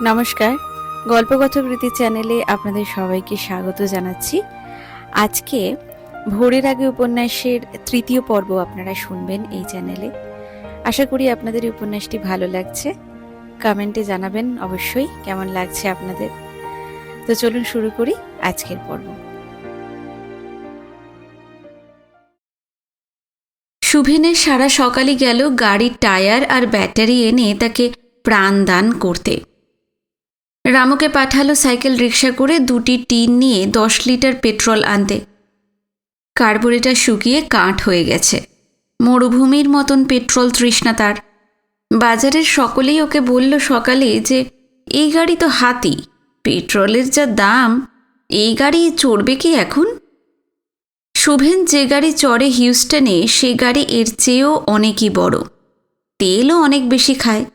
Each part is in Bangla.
নমস্কার, গল্পকথাবৃত্তি চ্যানেলে আপনাদের সবাইকে স্বাগত জানাচ্ছি। আজকে ভোরের আগে উপন্যাসের তৃতীয় পর্ব আপনারা শুনবেন এই চ্যানেলে। আশা করি আপনাদের এই উপন্যাসটি ভালো লাগছে। কমেন্টে জানাবেন অবশ্যই কেমন লাগছে আপনাদের। তো চলুন শুরু করি আজকের পর্ব। শুভেনের সারা সকালই গেল গাড়ির টায়ার আর ব্যাটারি এনে তাকে প্রাণদান করতে। রামুকে পাঠালো সাইকেল রিক্সা করে 2টি টিন নিয়ে 10 লিটার পেট্রোল আনতে। কার্বোরেটর শুকিয়ে কাঠ হয়ে গেছে। মরুভূমির মতন পেট্রোল তৃষ্ণা তার। বাজারের সকলেই ওকে বলল সকালে যে এই গাড়ি তো হাতি, পেট্রোলের যা দাম, এই গাড়ি চড়বে কি এখন? শুভেন যে গাড়ি চড়ে হিউস্টনে সে গাড়ি এর চেয়েও অনেকই বড়, তেলও অনেক বেশি খায়।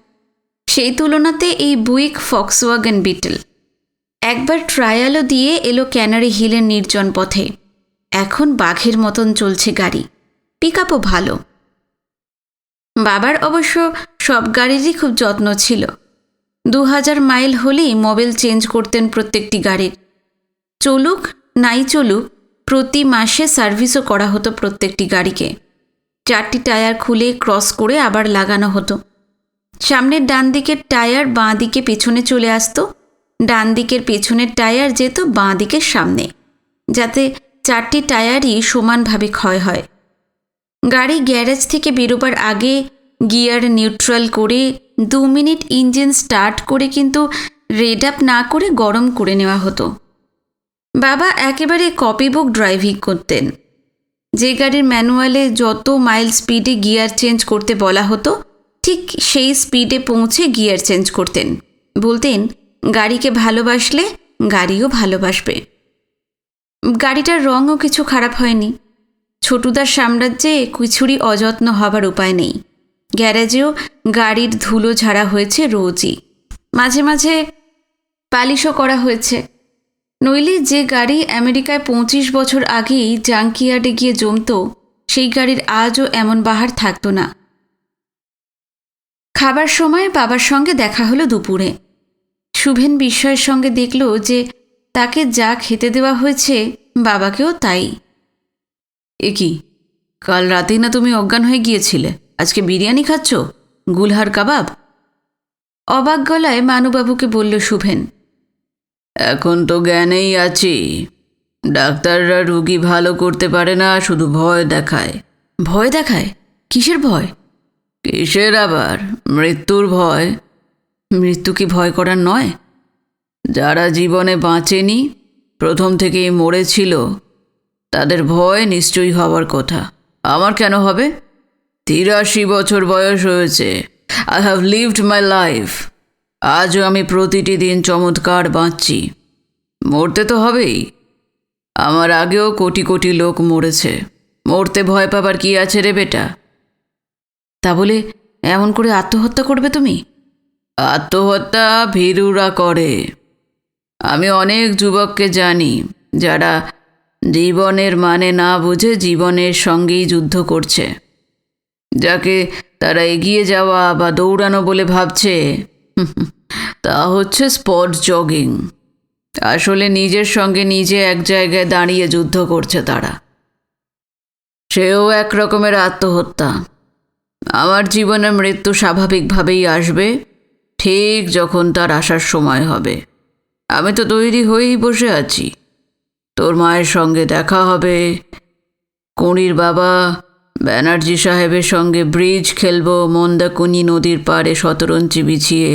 সেই তুলনাতে এই বুইক ফক্সওয়াগন বিটল। একবার ট্রায়ালও দিয়ে এলো ক্যানারি হিলের নির্জন পথে। এখন বাঘের মতন চলছে গাড়ি, পিকআপও ভালো। বাবার অবশ্য সব গাড়িরই খুব যত্ন ছিল। 2000 মাইল হলেই মোবিল চেঞ্জ করতেন প্রত্যেকটি গাড়ির। চলুক নাই চলুক, প্রতি মাসে সার্ভিসও করা হতো প্রত্যেকটি গাড়িকে। 4টি টায়ার খুলে ক্রস করে আবার লাগানো হতো। সামনের ডান দিকের টায়ার বাঁ দিকে পেছনে চলে আসতো, ডান দিকের পেছনের টায়ার যেত বাঁ দিকের সামনে, যাতে 4টি টায়ারই সমানভাবে ক্ষয় হয়। গাড়ি গ্যারেজ থেকে বেরোবার আগে গিয়ার নিউট্রাল করে 2 মিনিট ইঞ্জিন স্টার্ট করে কিন্তু রেড আপ না করে গরম করে নেওয়া হতো। বাবা একেবারে কপিবুক ড্রাইভিং করতেন। যে গাড়ির ম্যানুয়ালে যত মাইল স্পিডে গিয়ার চেঞ্জ করতে বলা হতো ঠিক সেই স্পিডে পৌঁছে গিয়ার চেঞ্জ করতেন। বলতেন গাড়িকে ভালোবাসলে গাড়িও ভালোবাসবে। গাড়িটার রঙও কিছু খারাপ হয়নি। ছোটুদার সাম্রাজ্যে কিছুরই অযত্ন হবার উপায় নেই। গ্যারেজেও গাড়ির ধুলো ঝাড়া হয়েছে রোজই, মাঝে মাঝে পালিশও করা হয়েছে। নইলে যে গাড়ি আমেরিকায় 25 বছর আগেই জাঙ্কিয়ার্ডে গিয়ে জমত, সেই গাড়ির আজও এমন বাহার থাকত না। খাবার সময় বাবার সঙ্গে দেখা হলো দুপুরে। শুভেন বিস্ময়ের সঙ্গে দেখল যে তাকে যা খেতে দেওয়া হয়েছে বাবাকেও তাই। এ কি, কাল রাতেই না তুমি অজ্ঞান হয়ে গিয়েছিলে, আজকে বিরিয়ানি খাচ্ছ? গুলহার কাবাব? অবাক গলায় মানুবাবুকে বলল শুভেন। এখন তো জ্ঞানেই আছি। ডাক্তাররা রুগী ভালো করতে পারে না, শুধু ভয় দেখায়। ভয় দেখায়? কিসের ভয়? কিসের আবার? মৃত্যুর ভয়। মৃত্যু কি ভয় করার নয়? যারা জীবনে বাঁচেনি, প্রথম থেকেই মরেছিল, তাদের ভয় নিশ্চয়ই হবার কথা। আমার কেন হবে? 83 বছর বয়স হয়েছে। I have lived my life. আজও আমি প্রতিটি দিন চমৎকার বাঁচছি। মরতে তো হবেই। আমার আগেও কোটি কোটি লোক মরেছে। মরতে ভয় পাবার কি আছে রে বেটা? তা বলে এমন করে আত্মহত্যা করবে তুমি? আত্মহত্যা ভীরুরা করে। আমি অনেক যুবককে জানি যারা জীবনের মানে না বুঝে জীবনের সঙ্গেই যুদ্ধ করছে। যাকে তারা এগিয়ে যাওয়া বা দৌড়ানো বলে ভাবছে, তা হচ্ছে স্পট জগিং। আসলে নিজের সঙ্গে নিজে এক জায়গায় দাঁড়িয়ে যুদ্ধ করছে তারা। সেও এক রকমের আত্মহত্যা। আমার জীবনে মৃত্যু স্বাভাবিকভাবেই আসবে, ঠিক যখন তার আসার সময় হবে। আমি তো তৈরি হয়েই বসে আছি। তোর মায়ের সঙ্গে দেখা হবে, কুঁড়ির বাবা ব্যানার্জি সাহেবের সঙ্গে ব্রিজ খেলবো মন্দাকুনি নদীর পাড়ে শতরঞ্চি বিছিয়ে।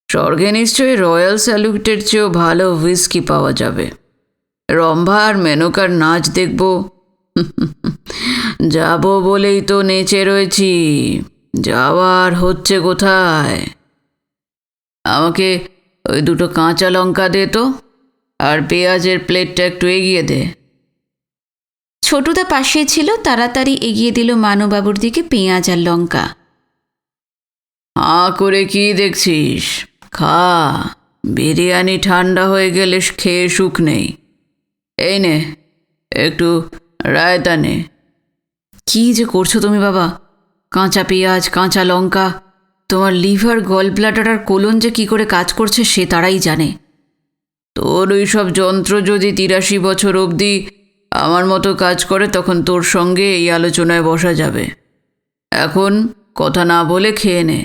স্বর্গে নিশ্চয়ই রয়্যাল স্যালুটের চেয়েও ভালো হুইস্কি পাওয়া যাবে। রম্ভা আর মেনকার নাচ দেখব। যাব বলেই তো নেচে রয়েছি, যাওয়ার হচ্ছে কোথায়? আমাকে ওই 2টো কাঁচা লঙ্কা দে তো, আর পেঁয়াজের প্লেটটা একটু এগিয়ে দে। ছোটুদা পাশেই ছিল, তাড়াতাড়ি এগিয়ে দিল মানুবাবুর দিকে পেঁয়াজ আর লঙ্কা। হাঁ করে কি দেখছিস? খা, বিরিয়ানি ঠান্ডা হয়ে গেলে খেয়ে সুখ নেই। এই নে, একটু রায়তা নে। কি যে করছো তুমি বাবা? কাঁচা পেঁয়াজ, কাঁচা লঙ্কা, তোমার লিভার, গল ব্লাডার আর কোলন যে কী করে কাজ করছে সে তারাই জানে। তোর ওই সব যন্ত্র যদি 83 বছর অবধি আমার মতো কাজ করে তখন তোর সঙ্গে এই আলোচনায় বসা যাবে। এখন কথা না বলে খেয়ে নে।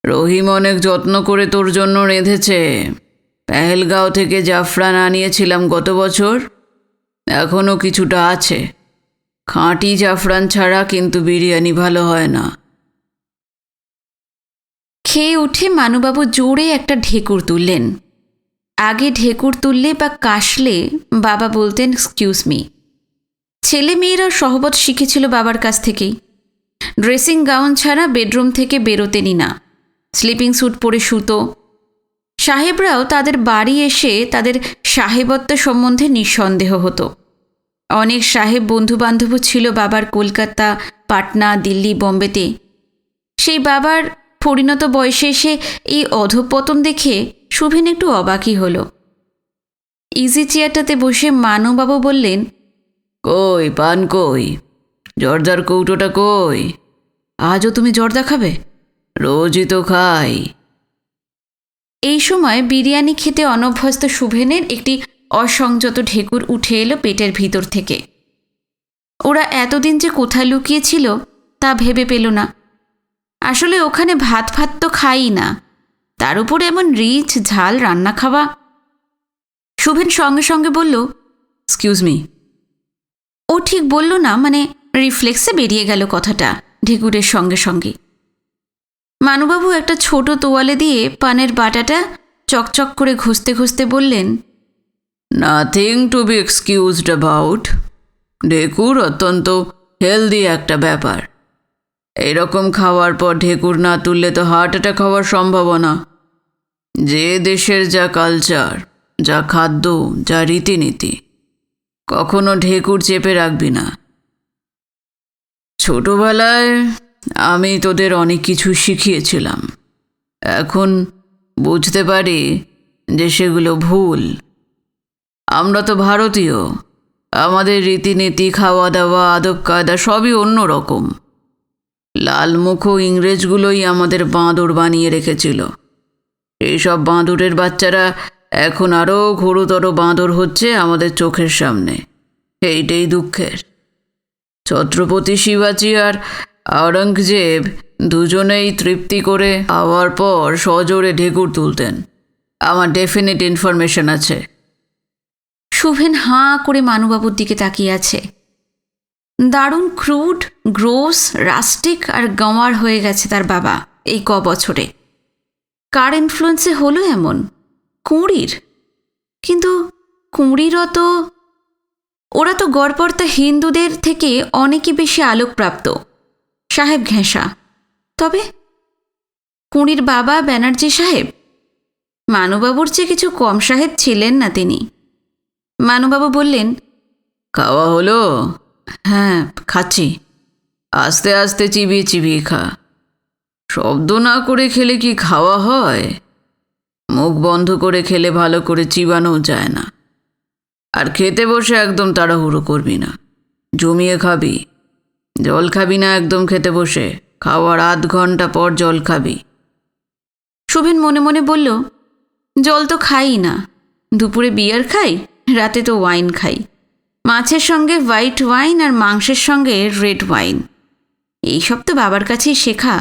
রহিম অনেক যত্ন করে তোর জন্য রেঁধেছে। পেহেলগাঁও থেকে জাফরান আনিয়েছিলাম গত বছর, এখনও কিছুটা আছে। খাঁটি জাফরান ছাড়া কিন্তু বিরিয়ানি ভালো হয় না। খেয়ে উঠে মানুবাবু জোরে একটা ঢেকুর তুললেন। আগে ঢেকুর তুললে বা কাশলে বাবা বলতেন এক্সকিউজ মি। ছেলে মেয়েরা সহবত শিখেছিল বাবার কাছ থেকেই। ড্রেসিং গাউন ছাড়া বেডরুম থেকে বেরোতেনই না, স্লিপিং স্যুট পরে শুতো। সাহেবরাও তাদের বাড়ি এসে তাদের সাহেবত্ব সম্বন্ধে নিঃসন্দেহ হতো। অনেক সাহেব বন্ধুবান্ধবও ছিল বাবার কলকাতা, পাটনা, দিল্লি, বোম্বেতে। সেই বাবার পরিণত বয়সে এসে এই অধঃপতন দেখে শুভেন একটু অবাকই হলো। ইজি চেয়ারটাতে বসে মানুবাবু বললেন, কই পান কই? জর্দার কৌটোটা কই? আজও তুমি জর্দা খাবে? রোজই তো খাই। এই সময় বিরিয়ানি খেতে অনভ্যস্ত শুভেনের একটি অসংযত ঢেকুর উঠে এলো পেটের ভিতর থেকে। ওরা এতদিন যে কোথায় লুকিয়েছিল তা ভেবে পেল না। আসলে ওখানে ভাত তো খাই না, তার উপরে এমন রিচ ঝাল রান্না খাওয়া। শুভেন সঙ্গে সঙ্গে বলল, এক্সকিউজ মি। ও ঠিক বলল না, মানে রিফ্লেক্সে বেরিয়ে গেল কথাটা ঢেকুরের সঙ্গে সঙ্গে। মানুবাবু একটা ছোট তোয়ালে দিয়ে পানের বাটাটা চকচক করে ঘষতে ঘষতে বললেন, nothing to be excused about. ঢেকুর অত্যন্ত হেলদি একটা ব্যাপার। এরকম খাওয়ার পর ঢেকুর না তুললে তো হার্ট অ্যাটাক হওয়ার সম্ভাবনা। যে দেশের যা কালচার, যা খাদ্য, যা রীতিনীতি, কখনো ঢেকুর চেপে রাখবি না। ছোটবেলায় আমি তোদের অনেক কিছু শিখিয়েছিলাম, এখন বুঝতে পারি যে সেগুলো ভুল। আমরা তো ভারতীয়, আমাদের রীতিনীতি, খাওয়া দাওয়া, আদব কায়দা সবই অন্য রকম। লালমুখো ইংরেজগুলোই আমাদের বাঁদর বানিয়ে রেখেছিল। এইসব বাঁদরের বাচ্চারা এখন আরও ঘোরতর বাঁদর হচ্ছে আমাদের চোখের সামনে। এইটাই দুঃখের। ছত্রপতি শিবাজি আর আওরঙ্গজেব দুজনেই তৃপ্তি করে খাওয়ার পর সজোরে ঢেকুর তুলতেন, আমার ডেফিনিট ইনফরমেশন আছে। শুভেন হাঁ করে মানুবাবুর দিকে তাকিয়ে আছে। দারুণ ক্রুড, গ্রোস, রাস্টিক আর গাঁওয়ার হয়ে গেছে তার বাবা এই বছরে। কার ইনফ্লুয়েন্সে হলো এমন? কুঁড়ির? কিন্তু কুঁড়িরও তো, ওরা তো গড়পড়তা হিন্দুদের থেকে অনেকই বেশি আলোকপ্রাপ্ত, সাহেব ঘেঁষা। তবে কুঁড়ির বাবা ব্যানার্জি সাহেব, মানুবাবুর চেয়ে কিছু কম সাহেব ছিলেন না তিনি। মানুবাবু বললেন, খাওয়া হলো? হ্যাঁ, খাচ্ছি। আস্তে আস্তে চিবিয়ে চিবিয়ে খা। শব্দ না করে খেলে কি খাওয়া হয়? মুখ বন্ধ করে খেলে ভালো করে চিবানো যায় না। আর খেতে বসে একদম তাড়াহুড়ো করবি না, জমিয়ে খাবি। জল খাবি না একদম খেতে বসে, খাওয়ার আধ ঘন্টা পর জল খাবি। শুভেন মনে মনে বলল, জল তো খাই না, দুপুরে বিয়ার খাই, রাতে তো ওয়াইন খাই। মাছের সঙ্গে হোয়াইট ওয়াইন আর মাংসের সঙ্গে রেড ওয়াইন, এইসব তো বাবার কাছেই শেখা।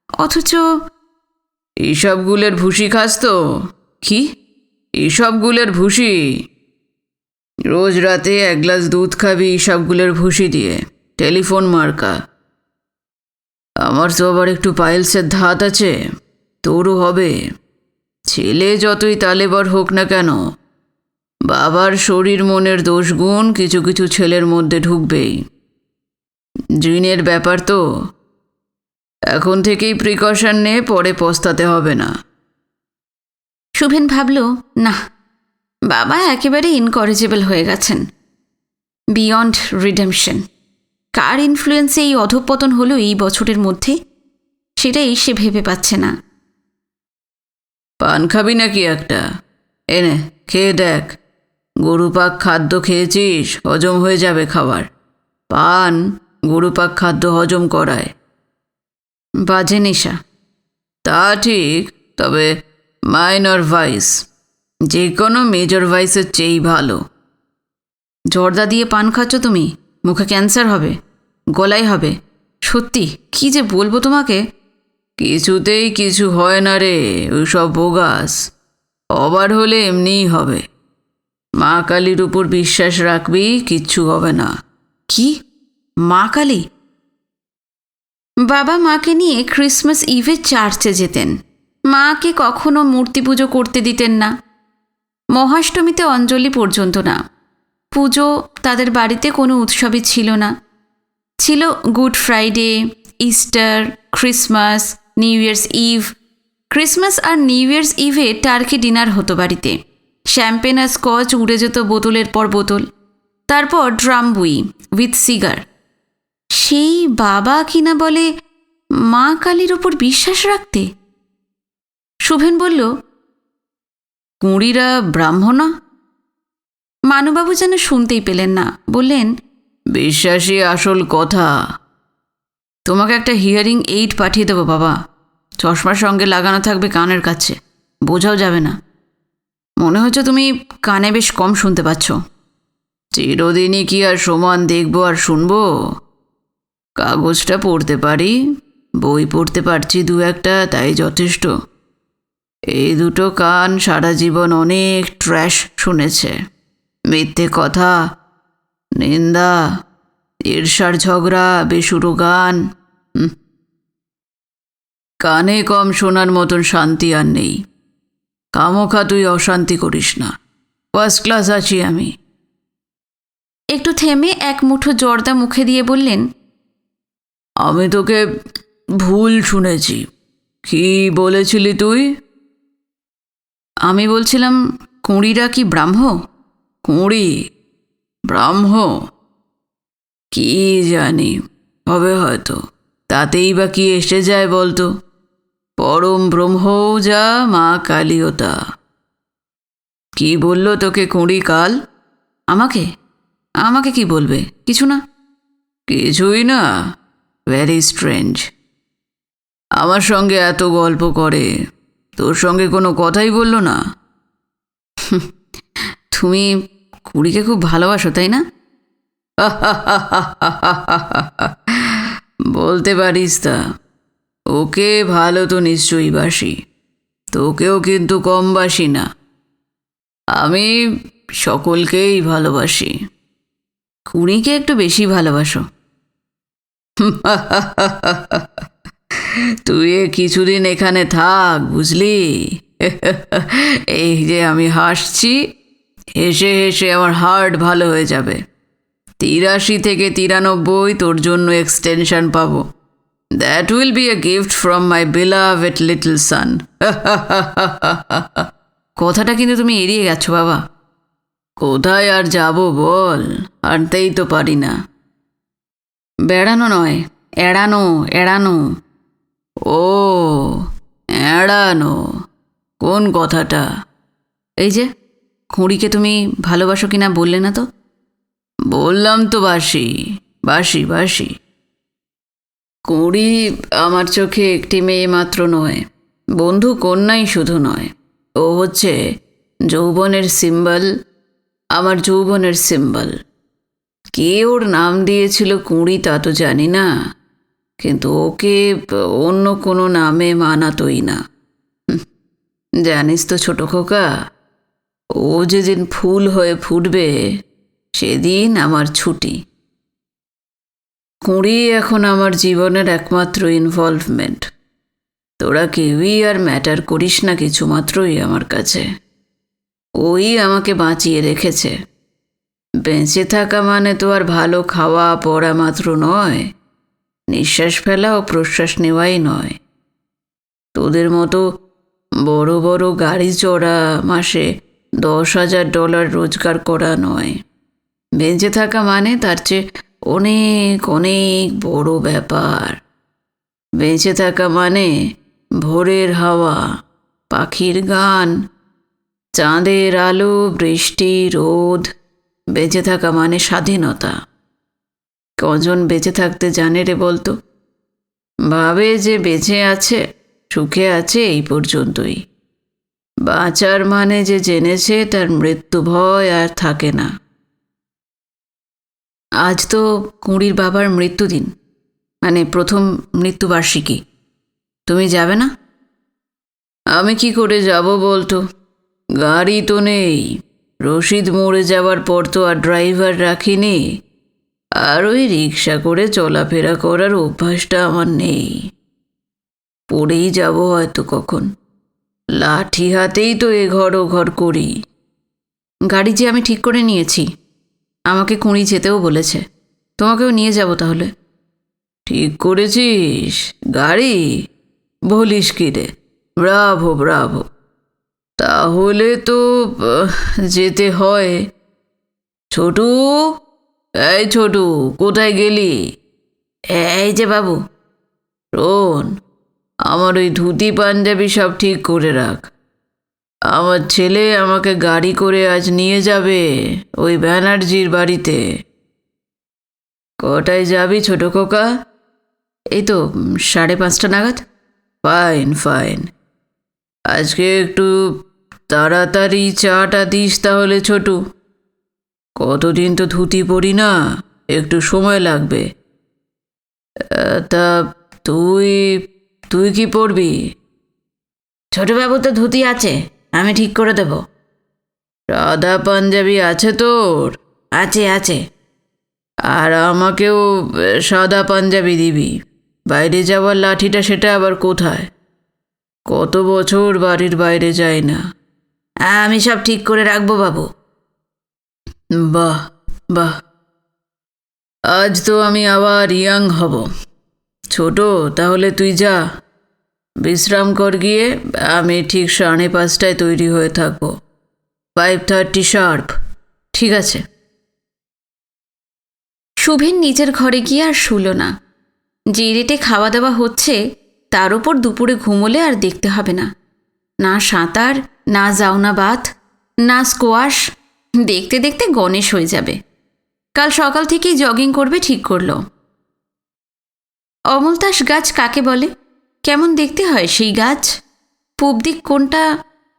অথচ এইসবগুলের ভুসি খাস তো? কি? এইসবগুলের ভুসি। রোজ রাতে 1 গ্লাস দুধ খাবি এইসবগুলের ভুসি দিয়ে, টেলিফোন মার্কা। আমার তো আবার একটু পাইলসের ধাত আছে, তোরও হবে। ছেলে যতই তালেবর হোক না কেন, বাবার শরীর মনের দোষগুণ কিছু কিছু ছেলের মধ্যে ঢুকবেই। জিনের ব্যাপার তো। এখন থেকেই প্রিকশন নে, পরে পস্তাতে হবে না। শুভেন ভাবল, না, বাবা একেবারে ইনকরেজেবল হয়ে গেছেন, বিয়ন্ড রিডেমশন। কার ইনফ্লুয়েন্সে এই অধঃপতন হলো এই বছরের মধ্যে, সেটাই সে ভেবে পাচ্ছে না। পান খাবি নাকি একটা? এনে খেয়ে দেখ। গরুপাক খাদ্য খেয়েছিস, হজম হয়ে যাবে খাবার। পান গরুপাক খাদ্য হজম করায়। বাজে নেশা, তা ঠিক, তবে মাইনর ভাইস যে কোনো মেজর ভাইসের চেয়েই ভালো। জর্দা দিয়ে পান খাচ্ছ তুমি, মুখে ক্যান্সার হবে, গলায় হবে। সত্যি কি যে বলবো তোমাকে। কিছুতেই কিছু হয় না রে, ওইসব বোগাস। অবার হলে এমনিই হবে। মা কালীর উপর বিশ্বাস রাখবি, কিচ্ছু হবে না। কি? মা কালী? বাবা মাকে নিয়ে ক্রিসমাস ইভে চার্চে যেতেন। মাকে কখনো মূর্তি পুজো করতে দিতেন না, মহাষ্টমীতে অঞ্জলি পর্যন্ত না। পুজো তাদের বাড়িতে কোনো উৎসবই ছিল না। ছিল Good Friday, Easter, Christmas, New Year's Eve. Christmas আর নিউ ইয়ার্স ইভে টার্কি ডিনার হতো বাড়িতে। শ্যাম্পেন আর স্কচ উড়ে যেত বোতলের পর বোতল। তারপর ড্রাম বুই উইথ সিগার। সেই বাবা কিনা বলে মা কালীর ওপর বিশ্বাস রাখতে। শুভেন বলল, কুঁড়িরা ব্রাহ্মণা? মানুবাবু যেন শুনতেই পেলেন না, বললেন, বিশ্বাসই আসল কথা। তোমাকে একটা হিয়ারিং এইড পাঠিয়ে দেবো বাবা। চশমার সঙ্গে লাগানো থাকবে কানের কাছে, বোঝাও যাবে না। মনে হচ্ছে তুমি কানে বেশ কম শুনতে পাচ্ছ। চিরদিনই কি আর সমান দেখবো আর শুনবো? কাগজটা পড়তে পারি, বই পড়তে পারছি দু একটা, তাই যথেষ্ট। এই দুটো কান সারা জীবন অনেক ট্র্যাশ শুনেছে। মিথ্যে কথা, নিন্দা, ঈর্ষার ঝগড়া, বেসুরো গান। কানে কম শোনার মতন শান্তি আর নেই। কামোখা তুই অশান্তি করিস না, ফার্স্ট ক্লাস আছি আমি। একটু থেমে এক মুঠো জর্দা মুখে দিয়ে বললেন, আমি তোকে ভুল শুনেছি। কি বলেছিলি তুই? আমি বলছিলাম কুঁড়িরা কি ব্রাহ্ম? কুঁড়ি ব্রাহ্ম? কি জানি, হবে হয়তো। তাতেই বা কি এসে যায় বলতো? পরম ব্রহ্মও যা, মা কালীও তা। কি বলল তোকে কুঁড়ি কাল? আমাকে? আমাকে কি বলবে? কিছু না। কিছুই না? Very strange. আমার সঙ্গে এত গল্প করে, তোর সঙ্গে কোনো কথাই বলল না? তুমি কুড়িকে খুব ভালোবাসো, তাই না? বলতে পারিস তা। ওকে ভালো তো নিশ্চয়ই বাসি, তোকেও কিন্তু কম বাসি না। আমি সকলকেই ভালোবাসি। কুড়িকে একটু বেশি ভালোবাসো। তুই কিছুদিন এখানে থাক, বুঝলি? এই যে আমি হাসছি, হেসে হেসে আমার হার্ট ভালো হয়ে যাবে। 83 থেকে 93 তোর জন্য এক্সটেনশন পাবো। That will be a gift from my beloved little son. কথাটা কিন্তু তুমি এড়িয়ে গেছো বাবা। কোথায় আর যাব বল, আনতেই তো পারি না। বেড়ানো নয়, এড়ানো, এড়ানো। ও, এড়ানো? কোন কথাটা? এই যে কুঁড়িকে তুমি ভালোবাসো কিনা বললে না তো? বললাম তো বাসি, বাসি, বাসি। কুঁড়ি আমার চোখে একটি মেয়ে মাত্র নয়, বন্ধু কন্যাই শুধু নয়, ও হচ্ছে যৌবনের সিম্বল, আমার যৌবনের সিম্বল। কে ওর নাম দিয়েছিল কুঁড়ি তা তো জানি না, কিন্তু ওকে অন্য কোনো নামে মানাতই না। জানিস তো ছোট খোকা, ও যেদিন ফুল হয়ে ফুটবে সেদিন আমার ছুটি। কুঁড়ি এখন আমার জীবনের একমাত্র ইনভলভমেন্ট। তোরা কেউই আর ম্যাটার করিস না কিছুমাত্রই আমার কাছে। ওই আমাকে বাঁচিয়ে রেখেছে। বেঁচে থাকা মানে তো আর ভালো খাওয়া পড়া মাত্র নয়, নিঃশ্বাস ফেলা ও প্রশ্বাস নেওয়াই নয়। তোদের মতো বড় বড় গাড়ি চড়া, মাসে $10,000 রোজগার করা নয়। বেঁচে থাকা মানে তার চেয়ে অনেক অনেক বড় ব্যাপার। বেঁচে থাকা মানে ভোরের হাওয়া, পাখির গান, চাঁদের আলো, বৃষ্টি, রোদ। বেঁচে থাকা মানে স্বাধীনতা। কজন বেঁচে থাকতে জানে রে বলতো? ভাবে যে বেঁচে আছে, সুখে আছে এই পর্যন্তই। বাঁচার মানে যে জেনেছে তার মৃত্যু ভয় আর থাকে না। আজ তো কুঁড়ির বাবার মৃত্যুদিন, মানে প্রথম মৃত্যুবার্ষিকী। তুমি যাবে না? আমি কি করে যাব বলতো? গাড়ি তো নেই। রশিদ মরে যাওয়ার পর তো আর ড্রাইভার রাখিনি, আর ওই রিক্সা করে চলাফেরা করার অভ্যাসটা আমার নেই। পড়েই যাব হয়তো কখন। লাঠি হাতেই তো এ ঘর ও ঘর করি। গাড়ি যে আমি ঠিক করে নিয়েছি, আমাকে কুঁড়ি যেতেও বলেছে। তোমাকেও নিয়ে যাব তাহলে। ঠিক করেছিস? গাড়ি? বলিস কি রে! Bravo Bravo. তাহলে তো যেতে হয়। ছোটু, এই ছোটু, কোথায় গেলি? এই যে বাবু। শোন, আমার ওই ধুতি পাঞ্জাবি সব ঠিক করে রাখ। আমার ছেলে আমাকে গাড়ি করে আজ নিয়ে যাবে ওই ব্যানার্জির বাড়িতে। কটায় যাবি ছোট খোকা? এই তো 5:30 নাগাদ। Fine fine. আজকে একটু তাড়াতাড়ি চাটা দিস তাহলে ছোটু। কতদিন তো ধুতি পরি না, একটু সময় লাগবে। তা তুই তুই কি পরবি? ছোটবাবু তো ধুতি আছে, আমি ঠিক করে দেব। সাদা পাঞ্জাবি আছে তোর? আছে আছে। আর আমাকেও সাদা পাঞ্জাবি দিবি। বাইরে যাওয়ার লাঠিটা সেটা আবার কোথায়? কত বছর বাড়ির বাইরে যাই না। আমি সব ঠিক করে রাখবো বাবু। বাহ বাহ, আজ তো আমি আবার ইয়াং হব। ছোট, তাহলে তুই যা, বিশ্রাম কর গিয়ে। আমি ঠিক 5:30টায় তৈরি হয়ে থাকবো। 5:30 শার্প। ঠিক আছে। শুভেন নিজের ঘরে গিয়ে আর শুলো না। যে রেটে খাওয়া দাওয়া হচ্ছে তার উপর দুপুরে ঘুমোলে আর দেখতে হবে না। না সাঁতার, না জাউনা বাথ, না স্কোয়াশ। দেখতে দেখতে গণেশ হয়ে যাবে। কাল সকাল থেকেই জগিং করবে ঠিক করলো। অমলতাস গাছ কাকে বলে? কেমন দেখতে হয় সেই গাছ? পূব দিক কোনটা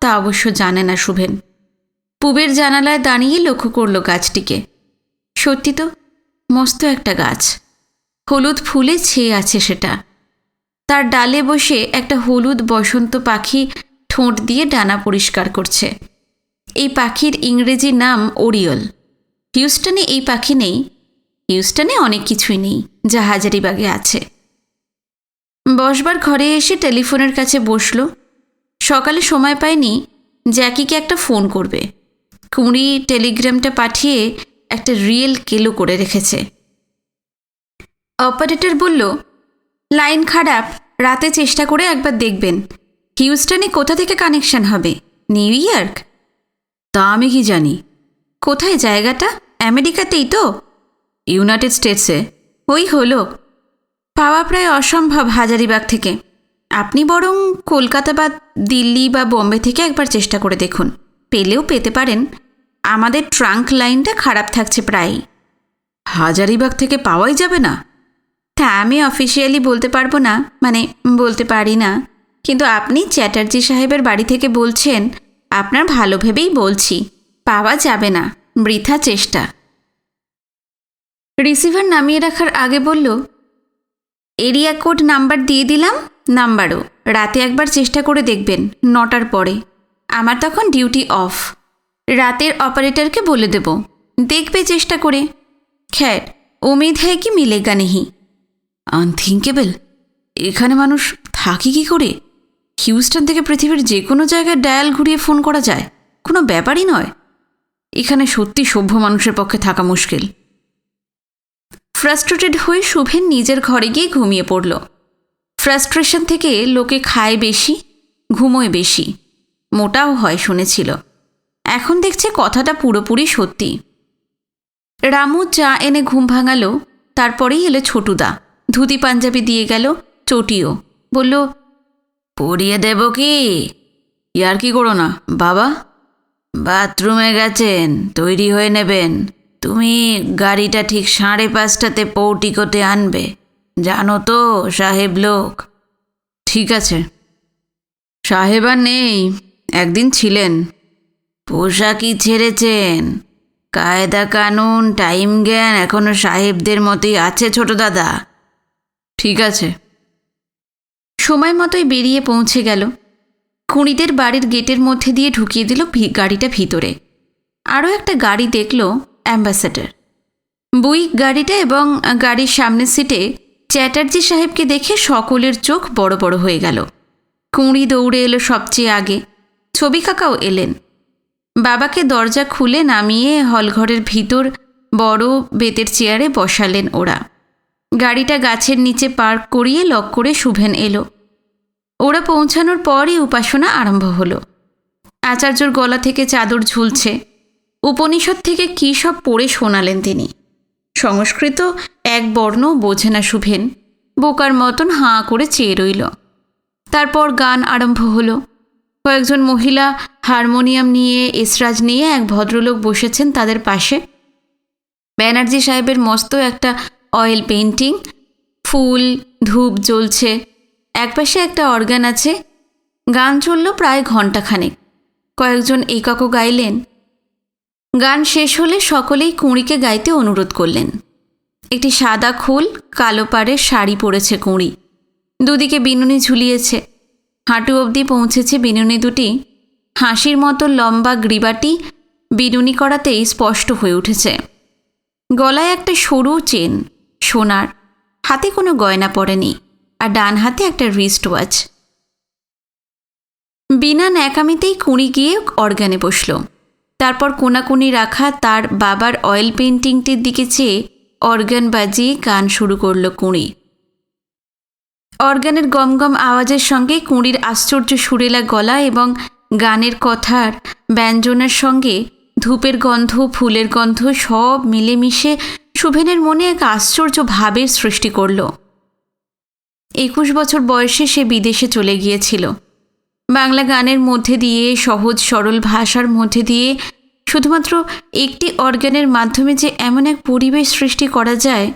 তা অবশ্য জানে না শুভেন। পূবের জানালায় দাঁড়িয়ে লক্ষ্য করল গাছটিকে। সত্যি তো, মস্ত একটা গাছ। হলুদ ফুলে ছেয়ে আছে সেটা। তার ডালে বসে একটা হলুদ বসন্ত পাখি ঠোঁট দিয়ে ডানা পরিষ্কার করছে। এই পাখির ইংরেজি নাম ওরিয়ল। হিউস্টনে এই পাখি নেই। হিউস্টনে অনেক কিছুই নেই যা হাজারিবাগে আছে। বসবার ঘরে এসে টেলিফোনের কাছে বসল। সকালে সময় পায়নি জ্যাকিকে একটা ফোন করবে। কুঁড়ি টেলিগ্রামটা পাঠিয়ে একটা রিয়েল কেলো করে রেখেছে। অপারেটর বলল, লাইন খারাপ, রাতে চেষ্টা করে একবার দেখবেন। হিউস্টনে কোথা থেকে কানেকশন হবে? New York? তা আমি কি জানি? কোথায় জায়গাটা? আমেরিকাতেই তো? ইউনাইটেড স্টেটসে। ওই হলো। পাওয়া প্রায় অসম্ভব হাজারিবাগ থেকে। আপনি বরং কলকাতা বা দিল্লি বা বোম্বে থেকে একবার চেষ্টা করে দেখুন। পেলেও পেতে পারেন। আমাদের ট্রাঙ্ক লাইনটা খারাপ থাকছে প্রায়ই। হাজারিবাগ থেকে পাওয়াই যাবে না? তা আমি অফিসিয়ালি বলতে পারবো না, মানে বলতে পারি না। কিন্তু আপনি চ্যাটার্জি সাহেবের বাড়ি থেকে বলছেন, আপনার ভালো ভেবেই বলছি। পাওয়া যাবে না, বৃথা চেষ্টা। রিসিভার নামিয়ে রাখার আগে বলল, এরিয়া কোড নাম্বার দিয়ে দিলাম, নাম্বারও। রাতে একবার চেষ্টা করে দেখবেন 9টার পরে। আমার তখন ডিউটি অফ। রাতের অপারেটরকে বলে দেব, দেখবে চেষ্টা করে। খ্যার উম্মীদ হ্যায় কি মিলেগা নেহি। আনথিঙ্কেবল! এখানে মানুষ থাকে কি করে? হিউস্টন থেকে পৃথিবীর যে কোনো জায়গায় ডায়াল ঘুরিয়ে ফোন করা যায়, কোনো ব্যাপারই নয়। এখানে সত্যি সভ্য মানুষের পক্ষে থাকা মুশকিল। ফ্রাস্ট্রেটেড হয়ে শুভেন নিজের ঘরে গিয়ে ঘুমিয়ে পড়ল। ফ্রাস্ট্রেশন থেকে লোকে খায় বেশি, ঘুমোয় বেশি, মোটাও হয় শুনেছিল। এখন দেখছে কথাটা পুরোপুরি সত্যি। রামু চা এনে ঘুম ভাঙালো। তারপরেই এলো ছোটুদা। ধুতি পাঞ্জাবি দিয়ে গেল, চটিও। বলল, পরিয়ে দেব কি? ইয়ার কি করো না বাবা। বাথরুমে গেছেন, তৈরি হয়ে নেবেন। তুমি গাড়িটা ঠিক 5:30টাতে পৌটিকোতে আনবে, জানো তো সাহেব লোক। ঠিক আছে। সাহেব আর নেই, একদিন ছিলেন। পোশাকই ছেড়েছেন, কায়দা কানুন টাইম জ্ঞান এখনো সাহেবদের মতোই আছে ছোট দাদা। ঠিক আছে। সময় মতোই বেরিয়ে পৌঁছে গেল। খুঁড়িদের বাড়ির গেটের মধ্যে দিয়ে ঢুকিয়ে দিল গাড়িটা ভিতরে। আরও একটা গাড়ি দেখল, অ্যাম্বাসেডর। বুইক গাড়িটা, এবং গাড়ির সামনের সিটে চ্যাটার্জি সাহেবকে দেখে সকলের চোখ বড় বড় হয়ে গেল। কুঁড়ি দৌড়ে এলো সবচেয়ে আগে। ছবি কাকাও এলেন। বাবাকে দরজা খুলে নামিয়ে হলঘরের ভিতর বড় বেতের চেয়ারে বসালেন ওরা। গাড়িটা গাছের নিচে পার্ক করিয়ে লক করে শুভেন এলো। ওরা পৌঁছানোর পরই উপাসনা আরম্ভ হলো। আচার্যর গলা থেকে চাদর ঝুলছে। উপনিষদ থেকে কী সব পড়ে শোনালেন তিনি। সংস্কৃত এক বর্ণও বোঝে না শুভেন, বোকার মতন হাঁ করে চেয়ে রইল। তারপর গান আরম্ভ হলো। কয়েকজন মহিলা হারমোনিয়াম নিয়ে, এসরাজ নিয়ে, এক ভদ্রলোক বসেছেন তাদের পাশে। ব্যানার্জি সাহেবের মস্ত একটা অয়েল পেইন্টিং, ফুল ধূপ জ্বলছে। একপাশে একটা অর্গান আছে। গান চলল প্রায় ঘণ্টাখানেক। কয়েকজন এককও গাইলেন। গান শেষ হলে সকলেই কুঁড়িকে গাইতে অনুরোধ করলেন। একটি সাদা খোল কালো পাড়ের শাড়ি পরেছে কুঁড়ি, দুদিকে বিনুনি ঝুলিয়েছে। হাঁটু অবধি পৌঁছেছে বিনুনি দুটি। হাসির মতো লম্বা গ্রীবাটি বিনুনি করাতেই স্পষ্ট হয়ে উঠেছে। গলায় একটা সরু চেন সোনার, হাতে কোনো গয়না পড়েনি, আর ডান হাতে একটা রিস্ট ওয়াচ। বিনা ন্যাকামিতেই কুঁড়ি গিয়ে অর্গানে বসল। তারপর কোনাকুনি রাখা তার বাবার অয়েল পেইন্টিংটির দিকে চেয়ে অর্গান বাজিয়ে গান শুরু করল কুঁড়ি। অর্গানের গমগম আওয়াজের সঙ্গে কুঁড়ির আশ্চর্য সুরেলা গলা এবং গানের কথার ব্যঞ্জনার সঙ্গে ধূপের গন্ধ, ফুলের গন্ধ সব মিলেমিশে শুভেনের মনে এক আশ্চর্য ভাবের সৃষ্টি করল। 21 বছর বয়সে সে বিদেশে চলে গিয়েছিল। বাংলা গানের মধ্যে দিয়ে, সহজ সরল ভাষার মধ্যে দিয়ে, শুধুমাত্র একটি অর্গানের মাধ্যমে যে এমন এক পরিবেশ সৃষ্টি করা যায়,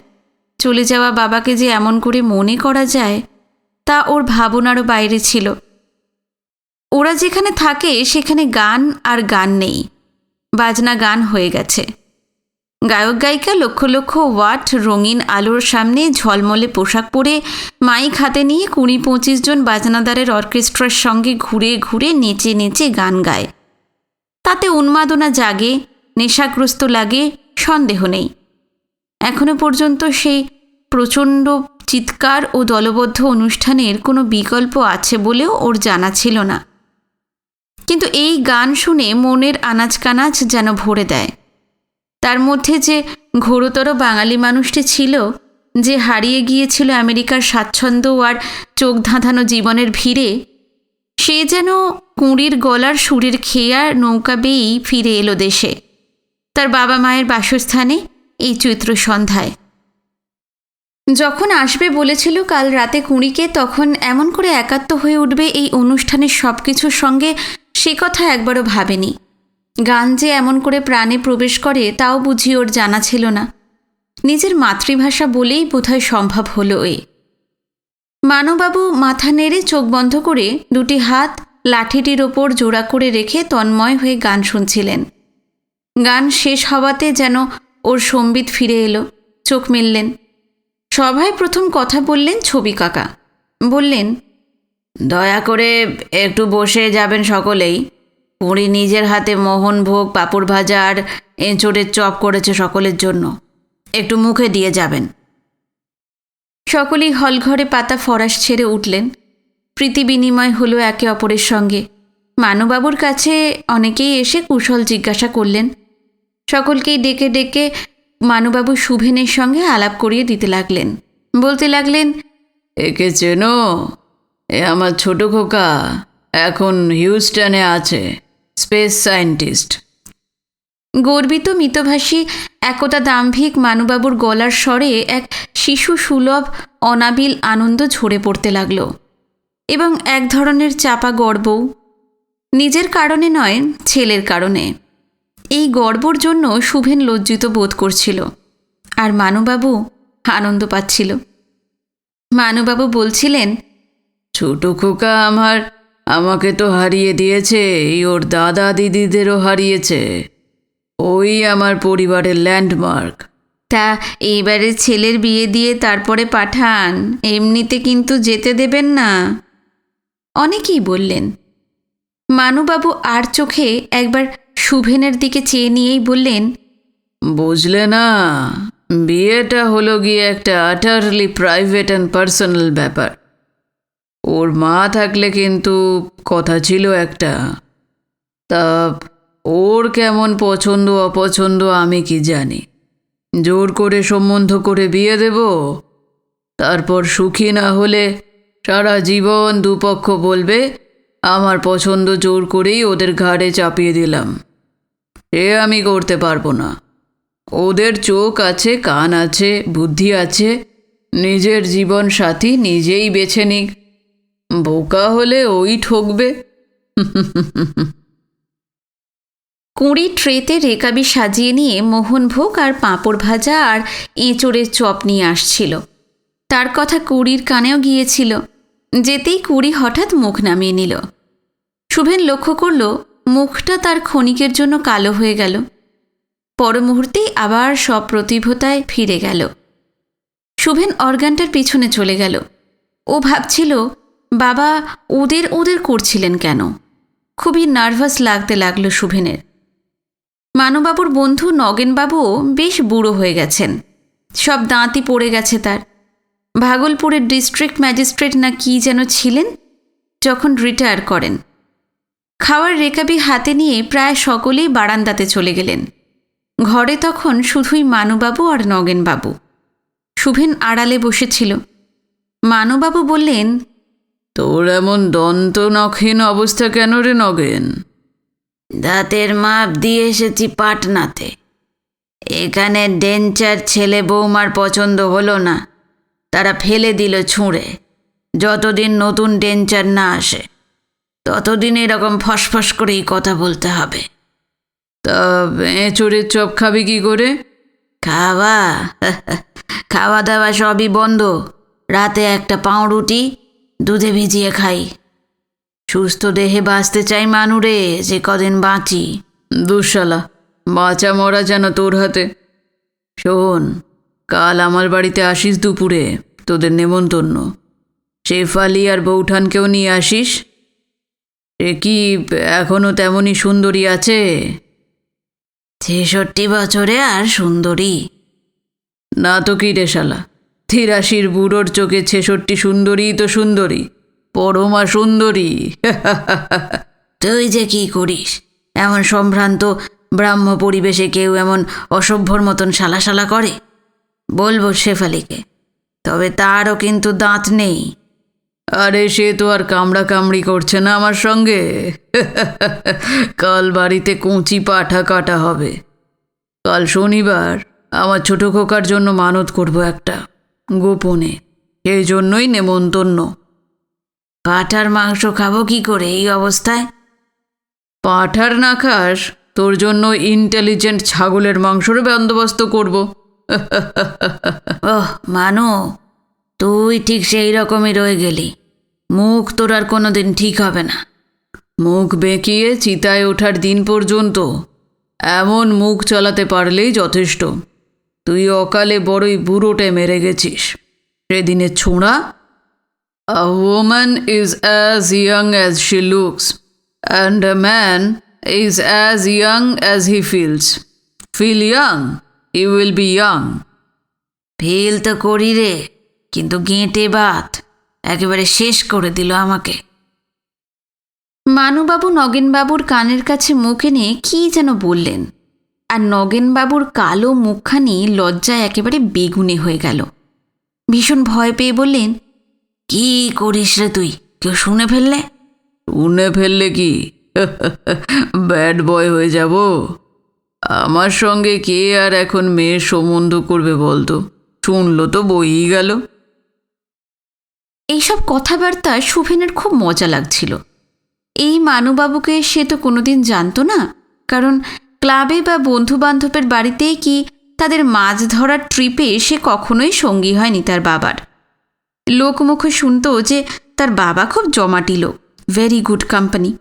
চলে যাওয়া বাবাকে যে এমন করে মনে করা যায়, তা ওর ভাবনারও বাইরে ছিল। ওরা যেখানে থাকে সেখানে গান আর গান নেই, বাজনা গান হয়ে গেছে। গায়ক গায়িকা লক্ষ লক্ষ ওয়াট রঙিন আলোর সামনে ঝলমলে পোশাক পরে মাইক হাতে নিয়ে 20-25 জন বাজনাদারের অর্কেস্ট্রার সঙ্গে ঘুরে ঘুরে নেচে নেচে গান গায়। তাতে উন্মাদনা জাগে, নেশাগ্রস্ত লাগে, সন্দেহ নেই। এখনো পর্যন্ত সেই প্রচণ্ড চিৎকার ও দলবদ্ধ অনুষ্ঠানের কোনো বিকল্প আছে বলেও ওর জানা ছিল না। কিন্তু এই গান শুনে মনের আনাচ কানাচ যেন ভরে দেয়। তার মধ্যে যে ঘোরতর বাঙালি মানুষটি ছিল, যে হারিয়ে গিয়েছিল আমেরিকার স্বাচ্ছন্দ্য আর চোখ ধাঁধানো জীবনের ভিড়ে, সে যেন কুঁড়ির গলার সুরের খেয়া নৌকা বেয়েই ফিরে এলো দেশে, তার বাবা মায়ের বাসস্থানে এই চৈত্র সন্ধ্যায়। যখন আসবে বলেছিল কাল রাতে কুঁড়িকে, তখন এমন করে একাত্ম হয়ে উঠবে এই অনুষ্ঠানের সব কিছুর সঙ্গে, সে কথা একবারও ভাবেনি। গান যে এমন করে প্রাণে প্রবেশ করে তাও বুঝি ওর জানা ছিল না। নিজের মাতৃভাষা বলেই বোধহয় সম্ভব হলো এ। মানবাবু মাথা নেড়ে চোখ বন্ধ করে দুটি হাত লাঠিটির ওপর জোড়া করে রেখে তন্ময় হয়ে গান শুনছিলেন। গান শেষ হওয়াতে যেন ওর সম্বিত ফিরে এলো। চোখ মেললেন। সভায় প্রথম কথা বললেন ছবি কাকা। বললেন, দয়া করে একটু বসে যাবেন সকলেই। কুঁড়ি নিজের হাতে মোহনভোগ, পাঁপড় ভাজা আর এঁচোড়ের চপ করেছে সকলের জন্য, একটু মুখে দিয়ে যাবেন। সকলেই হলঘরে পাতা ফরাস ছেড়ে উঠলেন। প্রীতি বিনিময় হলো একে অপরের সঙ্গে। মানবাবুর কাছে অনেকেই এসে কুশল জিজ্ঞাসা করলেন। সকলকেই ডেকে ডেকে মানবাবু শুভেনের সঙ্গে আলাপ করিয়ে দিতে লাগলেন। বলতে লাগলেন, একে চেনো? এ আমার ছোট খোকা, এখন হিউস্টনে আছে, স্পেস সায়েন্টিস্ট। গর্বিত মিতভাষী একতা দাম্ভিক মানবাবুর গলার স্বরে এক শিশু সুলভ অনাবিল আনন্দ ঝরে পড়তে লাগল, এবং এক ধরনের চাপা গর্বও। নিজের কারণে নয়, ছেলের কারণে। এই গর্বর জন্য শুভেন লজ্জিত বোধ করছিল, আর মানবাবু আনন্দ পাচ্ছিল। মানবাবু বলছিলেন, ছোট খোকা আমার আমাকে তো হারিয়ে দিয়েছে, ওর দাদা দিদিদেরও হারিয়েছে। ওই আমার পরিবারের ল্যান্ডমার্ক। তা এইবারে ছেলের বিয়ে দিয়ে তারপরে পাঠান, এমনিতে কিন্তু যেতে দেবেন না। অনেকেই বললেন। মানুবাবু আর চোখে একবার শুভেনের দিকে চেয়ে নিয়েই বললেন, বুঝলে না, বিয়েটা হলো গিয়ে একটা আটারলি প্রাইভেট অ্যান্ড পার্সোনাল ব্যাপার। ওর মা থাকলে কিন্তু কথা ছিল একটা। তা ওর কেমন পছন্দ অপছন্দ আমি কি জানি? জোর করে সম্বন্ধ করে বিয়ে দেব, তারপর সুখী না হলে সারা জীবন দুপক্ষ বলবে আমার পছন্দ জোর করেই ওদের ঘাড়ে চাপিয়ে দিলাম। এ আমি করতে পারবো না। ওদের চোখ আছে, কান আছে, বুদ্ধি আছে, নিজের জীবন সাথী নিজেই বেছে নিক। বোকা হলে ওই ঠকবে। কুঁড়ি ট্রেতে রেকাবি সাজিয়ে নিয়ে মোহনভোগ আর পাঁপড় ভাজা আর এঁচোড়ের চপ নিয়ে আসছিল। তার কথা কুঁড়ির কানেও গিয়েছিল। যেতেই কুঁড়ি হঠাৎ মুখ নামিয়ে নিল। শুভেন লক্ষ্য করল মুখটা তার ক্ষণিকের জন্য কালো হয়ে গেল। পর মুহূর্তেই আবার সব প্রতিভতায় ফিরে গেল। শুভেন অর্গানটার পিছনে চলে গেল। ও ভাবছিল বাবা ওদের ওদের করছিলেন কেন। খুবই নার্ভাস লাগতে লাগল শুভেনের। মানুবাবুর বন্ধু নগেনবাবুও বেশ বুড়ো হয়ে গেছেন, সব দাঁতই পড়ে গেছে তার। ভাগলপুরের ডিস্ট্রিক্ট ম্যাজিস্ট্রেট না কি যেন ছিলেন যখন রিটায়ার করেন। খাওয়ার রেকাবি হাতে নিয়ে প্রায় সকলেই বারান্দাতে চলে গেলেন। ঘরে তখন শুধুই মানুবাবু আর নগেনবাবু। শুভেন আড়ালে বসেছিল। মানুবাবু বললেন, তোর এমন দন্তনখহীন অবস্থা কেন রে নগেন? দাঁতের মাপ দিয়ে এসেছি পাটনাতে। এখানে ডেঞ্চার ছেলে বৌমার পছন্দ হলো না, তারা ফেলে দিল ছুঁড়ে। যতদিন নতুন ডেঞ্চার না আসে ততদিন এরকম ফসফস করেই কথা বলতে হবে। তা এঁচোড়ের চপ খাবি কি করে? খাওয়া খাওয়া দাওয়া সবই বন্ধ। রাতে একটা পাউরুটি দুধে ভিজিয়ে খাই। সুস্থ দেহে বাঁচতে চাই মানুরে, যে কদিন বাঁচি। দুঃশালা, বাঁচা মরা যেন তোর হাতে। শোন, কাল আমার বাড়িতে আসিস দুপুরে, তোদের নেমন্তন্ন। শেফালি আর বৌঠানকেও নিয়ে আসিস। এ কি এখনো তেমনই সুন্দরী আছে? ৬৬ বছরে আর সুন্দরী না তো কি রে শালা, ৮৩ বুড়োর চোখে ৬৬ সুন্দরী তো সুন্দরী, পরমা সুন্দরী। তুই যে কি করিস? এমন সম্ভ্রান্ত ব্রাহ্ম পরিবেশে কেউ এমন অসভ্যর মতন শালা করে? বলবো শেফালিকে, তবে তারও কিন্তু দাঁত নেই। আরে সে তো আর কামড়া কামড়ি করছে না আমার সঙ্গে। কাল বাড়িতে কচি পাঠা কাটা হবে। কাল শনিবার, আমার ছোট খোকার জন্য মানত করব একটা, গোপনে। এই জন্যই নেমন্তন্ন। পাঁঠার মাংস খাবো কি করে এই অবস্থায়? পাঁঠার না খাস, তোর জন্য ইন্টেলিজেন্ট ছাগলের মাংসের বন্দোবস্ত করব। ওহ মানু, তুই ঠিক সেই রকমই রয়ে গেলি। মুখ তোর আর কোনো দিন ঠিক হবে না। মুখ বেঁকিয়ে চিতায় ওঠার দিন পর্যন্ত এমন মুখ চালাতে পারলেই যথেষ্ট। তুই অকালে বড়ই বুড়োটে মেরে গেছিস। সেদিনের ছোঁড়া, a woman is as young as she looks and a man is as young as he feels. Feel young, he will be young. Feel তো করি রে, কিন্তু গেঁটে বাত একেবারে শেষ করে দিল আমাকে। মানুবাবু নগেনবাবুর কানের কাছে মুখ এনে কী যেন বললেন, আর নগেনবাবুর কালো মুখখানি লজ্জায় একেবারে বেগুনে হয়ে গেল। ভীষণ ভয় পেয়ে বললেন, কি করিস রে তুই? কেউ শুনে ফেললে? শুনে ফেললে কি ব্যাড বয় হয়ে যাব? আমার সঙ্গে কে আর এখন মেয়ের সম্বন্ধ করবে বলতো? শুনলো তো বইই গেল। এইসব কথাবার্তা শুভেনের খুব মজা লাগছিল। এই মানুবাবুকে সে তো কোনোদিন জানতো না, কারণ ক্লাবে বা বন্ধুবান্ধবের বাড়িতেই কি তাদের মাছ ধরার ট্রিপে সে কখনোই সঙ্গী হয়নি তার বাবার। লোকমুখে শুনত যে তার বাবা খুব জমাটি লোক, ভেরি গুড কোম্পানি।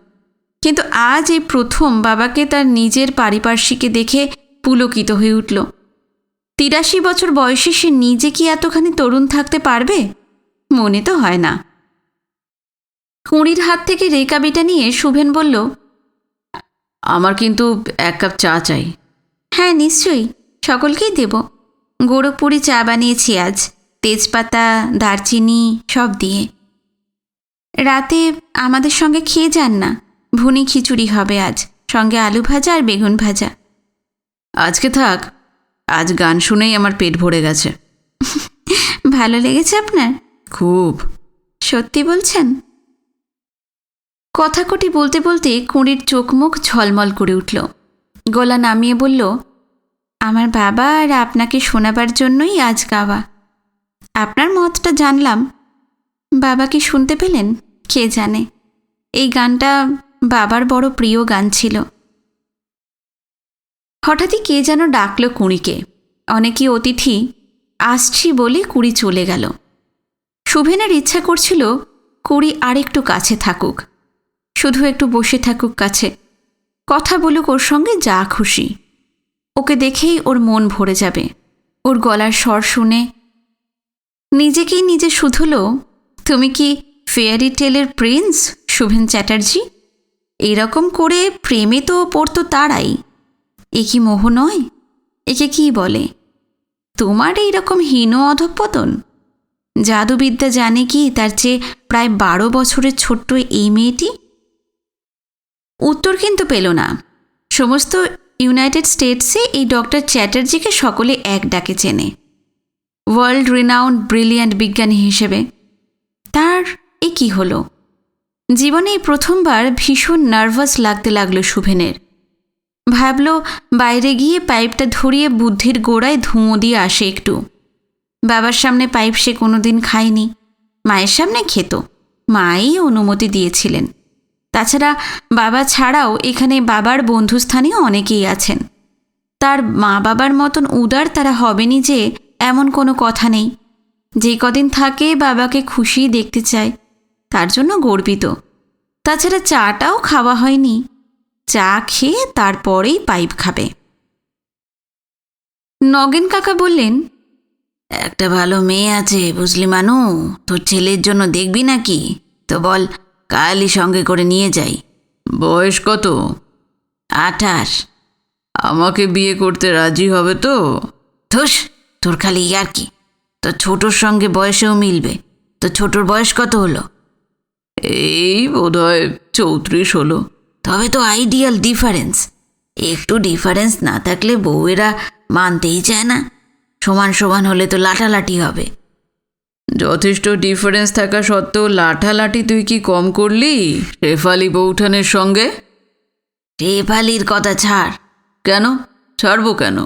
কিন্তু আজ এই প্রথম বাবাকে তার নিজের পারিপার্শ্বিকে দেখে পুলকিত হয়ে উঠল। 83 বছর বয়সে সে নিজে কি এতখানি তরুণ থাকতে পারবে? মনে তো হয় না। কুঁড়ির হাত থেকে রেকাবিটা নিয়ে শুভেন বলল, আমার কিন্তু 1 কাপ চা চাই। হ্যাঁ নিশ্চয়ই, সকলকেই দেব। গোরখপুরি চা বানিয়েছি আজ, তেজপাতা, দারচিনি সব দিয়ে। রাতে আমাদের সঙ্গে খেয়ে যান না, ভুনি খিচুড়ি হবে আজ, সঙ্গে আলু ভাজা আর বেগুন ভাজা। আজকে থাক, আজ গান শুনেই আমার পেট ভরে গেছে। ভালো লেগেছে আপনার? খুব। সত্যি বলছেন? কথাকটি বলতে বলতে কুঁড়ির চোখ মুখ ঝলমল করে উঠল। গলা নামিয়ে বলল, আমার বাবা আর আপনাকে শোনাবার জন্যই আজ গাওয়া। আপনার মতটা জানলাম, বাবা কি শুনতে পেলেন কে জানে। এই গানটা বাবার বড় প্রিয় গান ছিল। হঠাৎই কে যেন ডাকল কুঁড়িকে। অনেকই অতিথি আসছি বলে কুঁড়ি চলে গেল। শুভেনের ইচ্ছা করছিল কুঁড়ি আরেকটু কাছে থাকুক, শুধু একটু বসে থাকুক কাছে, কথা বলুক ওর সঙ্গে যা খুশি। ওকে দেখেই ওর মন ভরে যাবে। ওর গলার স্বর শুনে নিজেকেই নিজে শুধল, তুমি কি ফেয়ারি টেলের প্রিন্স শুভেন চ্যাটার্জি? এরকম করে প্রেমে তো পড়তো তারাই। এ কি মোহ নয়? একে কি বলে? তোমার এইরকম হীন অধঃপতন? জাদুবিদ্যা জানে কি তার চেয়ে প্রায় 12 বছরের ছোট্ট এই মেয়েটি? উত্তর কিন্তু পেল না। সমস্ত ইউনাইটেড স্টেটসে এই ডক্টর চ্যাটার্জিকে সকলে এক ডাকে চেনে, ওয়ার্ল্ড রিনাউন্ড ব্রিলিয়ান্ট বিজ্ঞানী হিসেবে। তার এ কি হলো? জীবনে এই প্রথমবার ভীষণ নার্ভাস লাগতে লাগলো শুভেনের। ভাবল বাইরে গিয়ে পাইপটা ধরিয়ে বুদ্ধির গোড়ায় ধুঁয়ো দিয়ে আসে একটু। বাবার সামনে পাইপ সে কোনোদিন খায়নি, মায়ের সামনে খেত, মাই অনুমতি দিয়েছিলেন। তাছাড়া বাবা ছাড়াও এখানে বাবার বন্ধুস্থানীয় অনেকেই আছেন। তার মা বাবার মতন উদার তারা হবেনি যে এমন কোনো কথা নেই। যে কদিন থাকে বাবাকে খুশি দেখতে চায়, তার জন্য গর্বিত। তাছাড়া চাটাও খাওয়া হয়নি, চা খেয়ে তারপরেই পাইপ খাবে। নগেন কাকা বললেন, একটা ভালো মেয়ে আছে বুঝলি মানু, তোর ছেলের জন্য দেখবি নাকি? তো বল কালই সঙ্গে করে নিয়ে যাই। বয়স কত? 28। আমাকে বিয়ে করতে রাজি হবে তো? ধুস, তোর খালি আর কি। তোর ছোটোর সঙ্গে বয়সেও মিলবে। তো ছোটোর বয়স কত হলো? এই বোধহয় 34 হলো। তবে তো আইডিয়াল ডিফারেন্স। একটু ডিফারেন্স না থাকলে বউয়েরা মানতেই চায় না। সমান সমান হলে তো লাঠালাঠি হবে। যথেষ্ট ডিফারেন্স থাকা সত্ত্বেও লাঠালাঠি তুই কি কম করলি শেফালি বৌঠানের সঙ্গে? শেফালির কথা ছাড়। কেন ছাড়বো কেন?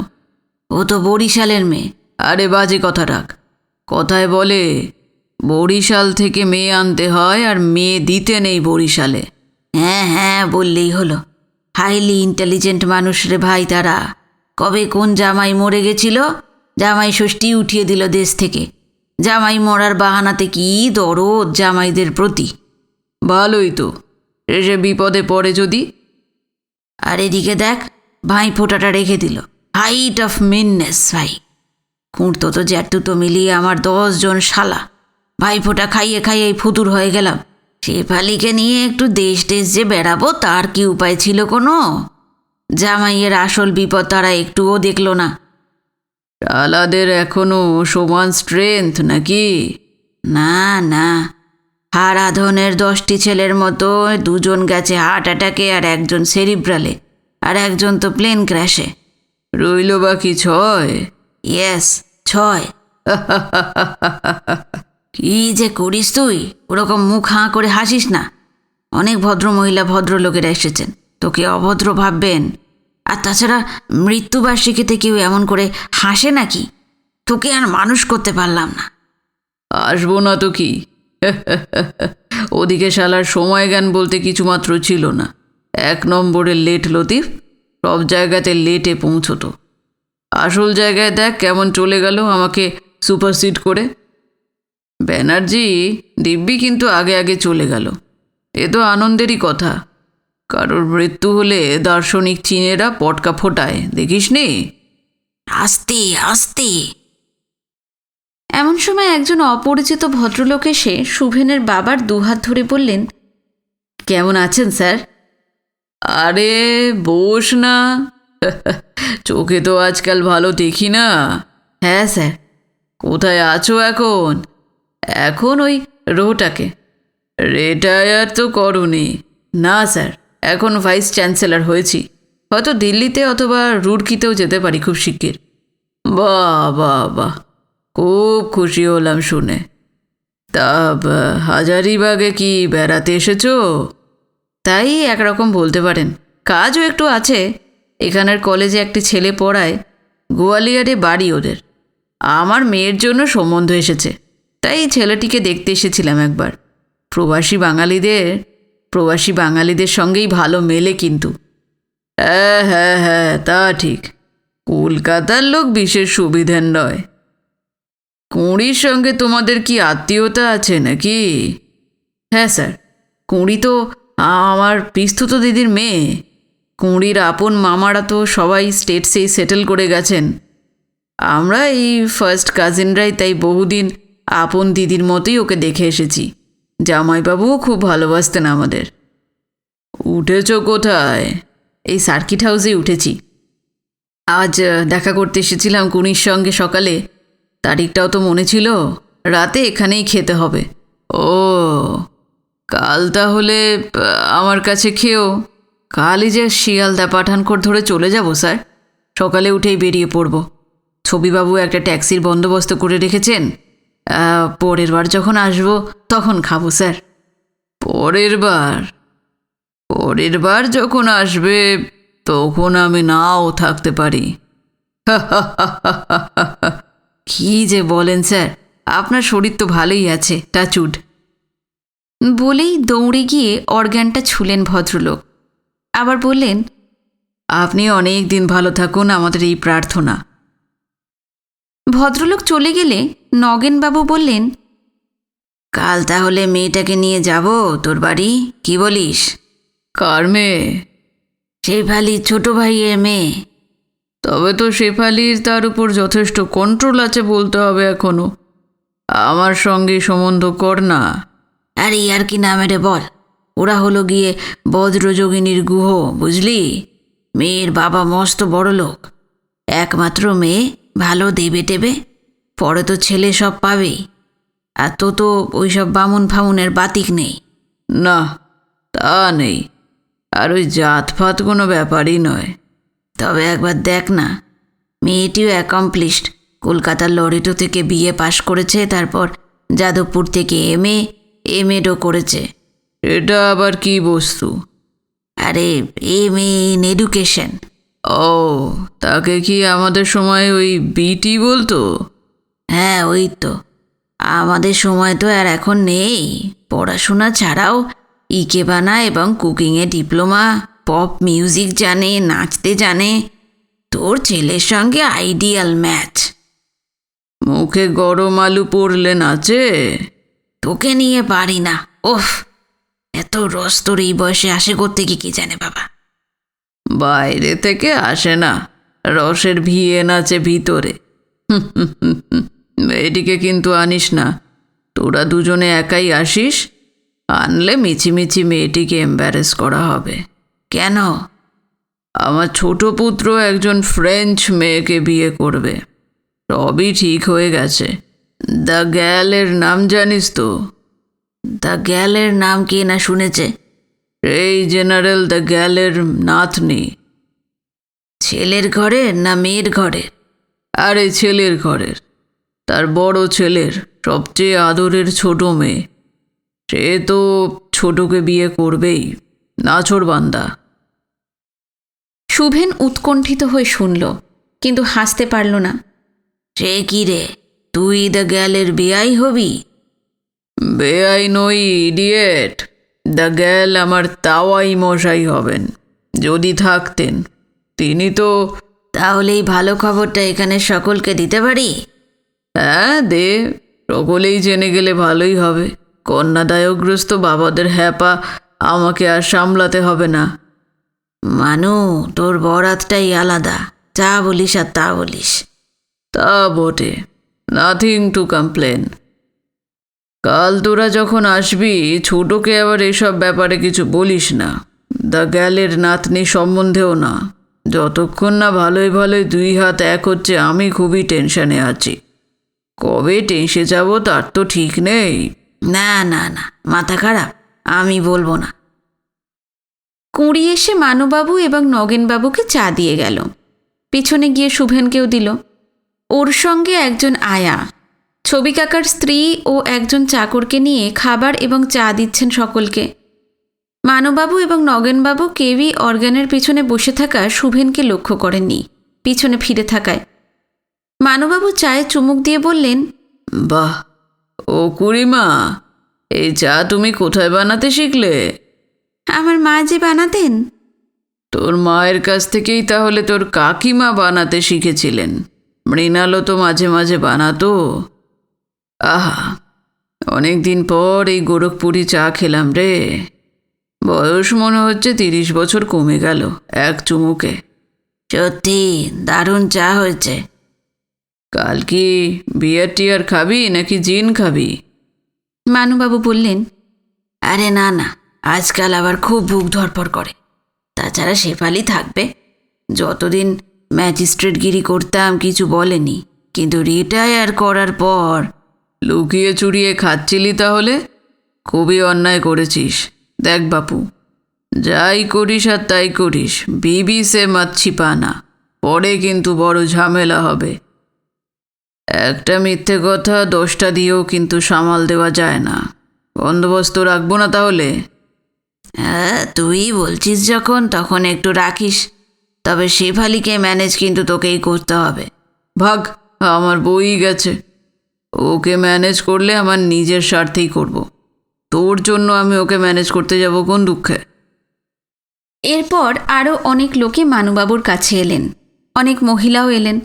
ও তো বরিশালের মেয়ে। আরে বাজে কথা রাখ। কথায় বলে বরিশাল থেকে মেয়ে আনতে হয় আর মেয়ে দিতে নেই বরিশালে। হ্যাঁ হ্যাঁ বললেই হলো। হাইলি ইন্টেলিজেন্ট মানুষ রে ভাই তারা। কবে কোন জামাই মরে গেছিল, জামাই ষষ্ঠী উঠিয়ে দিল দেশ থেকে। জামাই মরার বাহানাতে কি দরদ জামাইদের প্রতি। ভালোই তো, শেষে বিপদে পড়ে যদি। আর এদিকে দেখ, ভাই ফোঁটাটা রেখে দিল। হাইট অফ মিননেস ভাই। খুঁড়তো তো জ্যাঠু তো মিলিয়ে আমার 10 জন শালা। ভাই ফোঁটা খাইয়ে খাইয়ে ফুতুর হয়ে গেলাম। শেফালিকে নিয়ে একটু দেশ টেশ যে বেড়াবো তার কি উপায় ছিল কোনো? জামাইয়ের আসল বিপদ তারা একটুও দেখল না। শালাদের এখনো সমান স্ট্রেংথ নাকি? না না, হারাধনের 10টি ছেলের মতো 2জন গেছে হার্ট অ্যাটাকে, আর 1জন সেরিব্রালে, আর 1জন তো প্লেন ক্র্যাশে। রইল বাকি 6। ইয়েস 6। কি যে করিস তুই? ওরকম মুখ হাঁ করে হাসিস না। অনেক ভদ্রমহিলা ভদ্রলোকেরা এসেছেন, তোকে অভদ্র ভাববেন। আর তাছাড়া মৃত্যুবার্ষিকীতে কেউ এমন করে হাসে নাকি? তোকে আর মানুষ করতে পারলাম না। আসবো না তো কি? ওদিকে শালার সময় জ্ঞান বলতে কিছুমাত্র ছিল না। 1 নম্বরের লেট লতিফ, সব জায়গাতে লেটে পৌঁছতো। আসল জায়গায় দেখ কেমন চলে গেল আমাকে সুপারসিড করে। ব্যানার্জি দিব্যি কিন্তু আগে আগে চলে গেল। এ তো আনন্দেরই কথা। কারোর মৃত্যু হলে দার্শনিক চীনেরা পটকা ফোটায়, দেখিস নি? আস্তে আস্তে। এমন সময় একজন অপরিচিত ভদ্রলোক এসে শুভেনের বাবার দুহাত ধরে বললেন, কেমন আছেন স্যার? আরে বস না। চোখে তো আজকাল ভালো দেখি না। হ্যাঁ স্যার। কোথায় আছো এখন? এখন ওই রোটাকে। রিটায়ার তো করনি? না স্যার, এখন ভাইস চ্যান্সেলর হয়েছি। হয়তো দিল্লিতে অথবা রুড়কিতেও যেতে পারি খুব শিগগির। বাহ বাহ বাহ, খুব খুশি হলাম শুনে। তা হাজারিবাগে কি বেড়াতে এসেছো? তাই একরকম বলতে পারেন। কাজও একটু আছে। এখানের কলেজে একটি ছেলে পড়ায়, গোয়ালিয়রে বাড়ি ওদের। আমার মেয়ের জন্য সম্বন্ধ এসেছে, তাই ছেলেটিকে দেখতে এসেছিলাম একবার। প্রবাসী বাঙালিদের সঙ্গেই ভালো মেলে কিন্তু। হ্যাঁ হ্যাঁ হ্যাঁ, তা ঠিক। কলকাতার লোক বিশেষ সুবিধের নয়। কুঁড়ির সঙ্গে তোমাদের কি আত্মীয়তা আছে নাকি? হ্যাঁ স্যার, কুঁড়ি তো আমার পিস্তুত দিদির মেয়ে। কুঁড়ির আপন মামারা তো সবাই স্টেটসেই সেটেল করে গেছেন। আমরা এই ফার্স্ট কাজিনরাই, তাই বহুদিন আপন দিদির মতোই ওকে দেখে এসেছি। জামাইবাবুও খুব ভালোবাসতেন আমাদের। উঠেছ কোথায়? এই সার্কিট হাউসেই উঠেছি। আজ দেখা করতে এসেছিলাম কুঁড়ির সঙ্গে সকালে। তারিখটাও তো মনে ছিল। রাতে এখানেই খেতে হবে। ও, কাল তাহলে আমার কাছে খেও। কালই যে শিয়ালদা পাঠানকোট ধরে চলে যাব স্যার। সকালে উঠেই বেরিয়ে পড়ব। ছবিবাবু একটা ট্যাক্সির বন্দোবস্ত করে রেখেছেন। পরের বার যখন আসব তখন খাবো স্যার। পরের বার যখন আসবে তখন আমি নাও থাকতে পারি। কি যে বলেন স্যার, আপনার শরীর তো ভালোই আছে, টাচুড। বলেই দৌড়ে গিয়ে অর্গ্যানটা ছুলেন ভদ্রলোক। আবার বললেন, আপনি অনেক দিন ভালো থাকুন, আমাদের এই প্রার্থনা। ভদ্রলোক চলে গেলে নগেনবাবু বললেন, কাল তাহলে মেয়েটাকে নিয়ে যাব তোর বাড়ি, কি বলিস? কার মেয়ে? শেফালির ছোট ভাইয়ের মেয়ে। তবে তো শেফালির তার উপর যথেষ্ট কন্ট্রোল আছে বলতে হবে এখনো। আমার সঙ্গে সম্বন্ধ কর না। আরে আর কি নামে রে বল। ওরা হলো গিয়ে বজ্রযোগিনীর গুহ, বুঝলি? মেয়ের বাবা মস্ত বড় লোক। একমাত্র মেয়ে, ভালো দেবে টেবে। পরে তো ছেলে সব পাবেই। আর তো ওইসব বামুন ফামুনের বাতিক নেই। না, তা নেই। আর ওই জাত ফাত কোনো ব্যাপারই নয়। তবে একবার দেখ না, মেয়েটিও অ্যাকমপ্লিশড। কলকাতার লরেটো থেকে বিএ পাশ করেছে, তারপর যাদবপুর থেকে এমএডও করেছে। এটা আবার কি বস্তু? আরে এমএ ইন এডুকেশন। ও, তাকে কি আমাদের সময় ওই বিটি বলতো? হ্যাঁ, ওই তো। আমাদের সময় তো আর এখন নেই। পড়াশোনা ছাড়াও ইকেবানা এবং কুকিংয়ে ডিপ্লোমা, পপ মিউজিক জানে, নাচতে জানে। তোর ছেলের সঙ্গে আইডিয়াল ম্যাচ। মুখে গরম আলু পড়লে নাচে? তোকে নিয়ে পারি না। ওফ, এত রস তোর এই বয়সে আসে করতে কি জানে বাবা। বাইরে থেকে আসে না, রসের ভিয়ে নাচে ভিতরে। মেয়েটিকে কিন্তু আনিস না। তোরা দুজনে একাই আসিস। আনলে মিছিমিছি মেয়েটিকে এম্বারেস করা হবে। কেন? আমার ছোট পুত্র একজন ফ্রেঞ্চ মেয়েকে বিয়ে করবে। সবই ঠিক হয়ে গেছে। দ্য গ্যালের নাম জানিস তো? দ্য গ্যালের নাম কি না শুনেছে? এই জেনারেল দ্য গ্যালের নাতনি। ছেলের ঘরের না মেয়ের ঘরের? আরে ছেলের ঘরের, তার বড় ছেলের সবচেয়ে আদরের ছোট মেয়ে। সে তো ছোটকে বিয়ে করবেই, নাছোড়বান্দা। শুভেন উৎকণ্ঠিত হয়ে শুনল, কিন্তু হাসতে পারল না। সে কি রে, তুই দ্য গ্যালের বেয়াই হবি? বেআই নই, ইডিয়েট। দ্য গ্যাল আমার তাওয়াই মশাই হবেন, যদি থাকতেন। তিনি তো। তাহলে এই ভালো খবরটা এখানে সকলকে দিতে পারি? হ্যাঁ দে, সকলেই জেনে গেলে ভালোই হবে। কন্যাদায়গ্রস্ত বাবাদের হ্যাপা আমাকে আর সামলাতে হবে না। মানু, তোর বরাতটাই আলাদা, যা বলিস আর তা বলিস। তা বটে, নাথিং টু কমপ্লেন। কাল তোরা যখন আসবি, ছোটকে আবার এসব ব্যাপারে কিছু বলিস না, দ্য গ্যালের নাতনি সম্বন্ধেও না। যতক্ষণ না ভালোই ভালোই 2 হাত এক হচ্ছে, আমি খুবই টেনশনে আছি। কবে টেনশে যাব তার তো ঠিক নেই। না না না, মাথা খারাপ, আমি বলবো না। কুঁড়ি এসে মানুবাবু এবং নগেনবাবুকে চা দিয়ে গেল। পিছনে গিয়ে শুভেনকেও দিল। ওর সঙ্গে একজন আয়া, ছবি কাকার স্ত্রী ও একজন চাকরকে নিয়ে খাবার এবং চা দিচ্ছেন সকলকে। মানুবাবু এবং নগেনবাবু কেউই অর্গানের পিছনে বসে থাকা শুভেনকে লক্ষ্য করেননি, পিছনে ফিরে থাকায়। মানুবাবু চায়ে চুমুক দিয়ে বললেন, বাহ, ও কুড়িমা, এই চা তুমি কোথায় বানাতে শিখলে? আমার মা যে বানাতেন। তোর মায়ের কাছ থেকেই তাহলে তোর কাকিমা বানাতে শিখেছিলেন? মৃণালও তো মাঝে মাঝে বানাতো। আহা, অনেক দিন পর এই গোরখপুরি চা খেলাম রে। বয়স মনে হচ্ছে 30 বছর কমে গেল এক চুমুকে। সত্যি দারুণ চা হয়েছে। কাল কি বিয়ার টিয়ার খাবি নাকি জিন খাবি? মানুবাবু বললেন, আরে না না, আজকাল আবার খুব বুক ধরপড় করে। তাছাড়া শেফালি থাকবে। যতদিন ম্যাজিস্ট্রেটগিরি করতাম কিছু বলেনি, কিন্তু রিটায়ার করার পর। লুকিয়ে চুরিয়ে খাচ্ছিলি তাহলে? খুবই অন্যায় করেছিস। দেখ বাপু, যাই করিস আর তাই করিস, বিবি সে মত ছিপানা, পরে কিন্তু বড় ঝামেলা হবে। একটা মিথ্যে কথা 10টা দিয়েও কিন্তু সামাল দেওয়া যায় না। বন্দোবস্ত রাখবো না তাহলে? হ্যাঁ, তুই বলছিস যখন, তখন একটু রাখিস। তবে শেফালিকে ম্যানেজ কিন্তু তোকেই করতে হবে। ভাগ, আমার বই গেছে। ওকে ম্যানেজ করলে আমার নিজের স্বার্থেই করব। তোর জন্য আমি ওকে ম্যানেজ করতে যাব কোন দুঃখে? এরপর আরও অনেক লোকে মানুবাবুর কাছে এলেন, অনেক মহিলাও এলেন।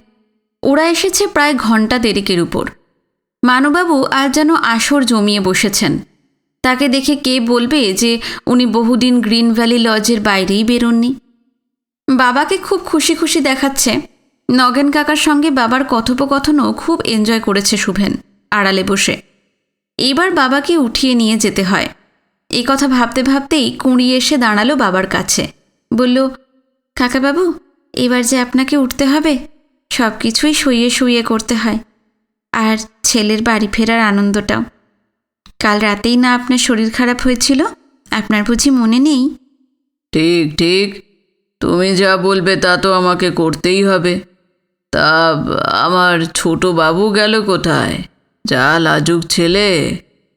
ওরা এসেছে প্রায় ঘণ্টা দেড়েকের উপর। মানুবাবু আজ যেন আসর জমিয়ে বসেছেন। তাকে দেখে কে বলবে যে উনি বহুদিন গ্রিন ভ্যালি লজের বাইরেই বেরোননি। বাবাকে খুব খুশি খুশি দেখাচ্ছে। নগেন কাকার সঙ্গে বাবার কথোপকথনও খুব এনজয় করেছে শুভেন, আড়ালে বসে। এবার বাবাকে উঠিয়ে নিয়ে যেতে হয়। এই কথা ভাবতে ভাবতেই কুঁড়ি এসে দাঁড়ালো বাবার কাছে, বলল, কাকাবাবু, এবার যে আপনাকে উঠতে হবে, সব কিছুই শুয়ে শুয়ে করতে হয়। আর ছেলের বাড়ি ফেরার আনন্দটাও। কাল রাতেই না আপনার শরীর খারাপ হয়েছিল, আপনার বুঝি মনে নেই? ঠিক ঠিক, তুমি যা বলবে তা তো আমাকে করতেই হবে। তা আমার ছোট বাবু গেল কোথায়? যা লাজুক ছেলে,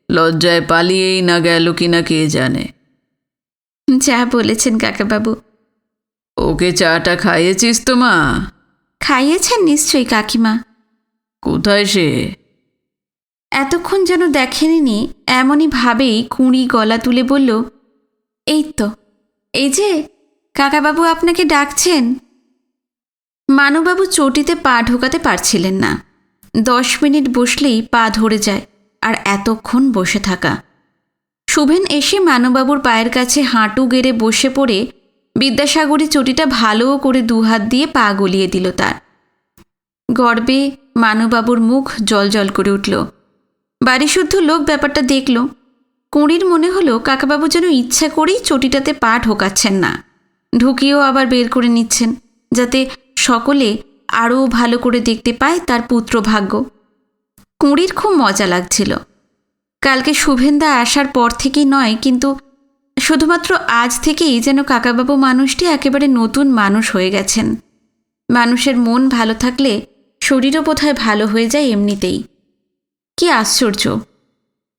লজ্জায় পালিয়েই না গেল কিনা কে জানে। যা বলেছেন কাকাবাবু। ওকে চাটা খাইয়েছিস তো মা? খাইয়েছেন নিশ্চয়ই কাকিমা। কোথায় সে? এতক্ষণ যেন দেখেনি, এমনই ভাবেই কুঁড়ি গলা তুলে বলল, এই তো, এই যে কাকাবাবু আপনাকে ডাকছেন। মানুবাবু চটিতে পা ঢোকাতে পারছিলেন না। 10 মিনিট বসলেই পা ধরে যায়, আর এতক্ষণ বসে থাকা। শুভেন এসে মানুবাবুর পায়ের কাছে হাঁটু গেড়ে বসে পড়ে বিদ্যাসাগরী চটিটা ভালো করে 2 হাত দিয়ে পা গলিয়ে দিল তার। গর্বে মানুবাবুর মুখ জল করে উঠল। বাড়িশুদ্ধ লোক ব্যাপারটা দেখল। কুঁড়ির মনে হলো কাকাবাবু যেন ইচ্ছা করেই চটিটাতে পা ঢোকাচ্ছেন না, ঢুকিয়েও আবার বের করে নিচ্ছেন, যাতে সকলে আরও ভালো করে দেখতে পায় তার পুত্র ভাগ্য। কুঁড়ির খুব মজা লাগছিল। কালকে শুভেন্দা আসার পর থেকেই নয়, কিন্তু শুধুমাত্র আজ থেকেই যেন কাকাবাবু মানুষটি একেবারে নতুন মানুষ হয়ে গেছেন। মানুষের মন ভালো থাকলে শরীরও বোধহয় ভালো হয়ে যায় এমনিতেই। কি আশ্চর্য!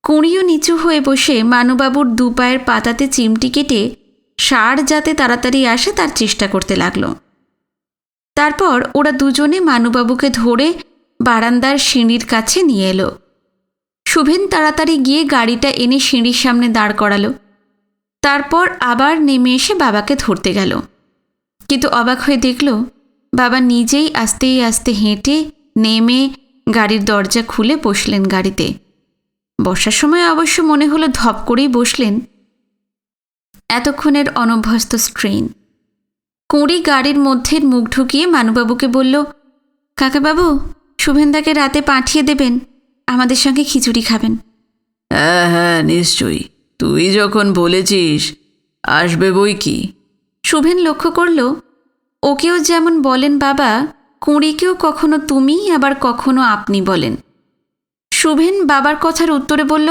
কুঁড়িও নিচু হয়ে বসে মানুবাবুর 2 পায়ের পাতাতে চিমটি কেটে সার যাতে তাড়াতাড়ি আসে তার চেষ্টা করতে লাগলো। তারপর ওরা দুজনে মানুবাবুকে ধরে বারান্দার সিঁড়ির কাছে নিয়ে এলো। শুভেন তাড়াতাড়ি গিয়ে গাড়িটা এনে সিঁড়ির সামনে দাঁড় করালো। তারপর আবার নেমে এসে বাবাকে ধরতে গেল, কিন্তু অবাক হয়ে দেখল বাবা নিজেই আস্তে আস্তে হেঁটে নেমে গাড়ির দরজা খুলে বসলেন গাড়িতে। বসার সময় অবশ্য মনে হলো ধপ করেই বসলেন। এতক্ষণের অনভ্যস্ত স্ট্রেন। কুঁড়ি গাড়ির মধ্যে মুখ ঢুকিয়ে মানুবাবুকে বলল, কাকাবাবু, শুভেন্দাকে রাতে পাঠিয়ে দেবেন, আমাদের সঙ্গে খিচুড়ি খাবেন। হ্যাঁ হ্যাঁ, নিশ্চয়ই, তুই যখন বলেছিস আসবে বই কি। শুভেন লক্ষ্য করল, ওকেও যেমন বলেন বাবা, কুঁড়িকেও কখনো তুমি আবার কখনো আপনি বলেন। শুভেন বাবার কথার উত্তরে বলল,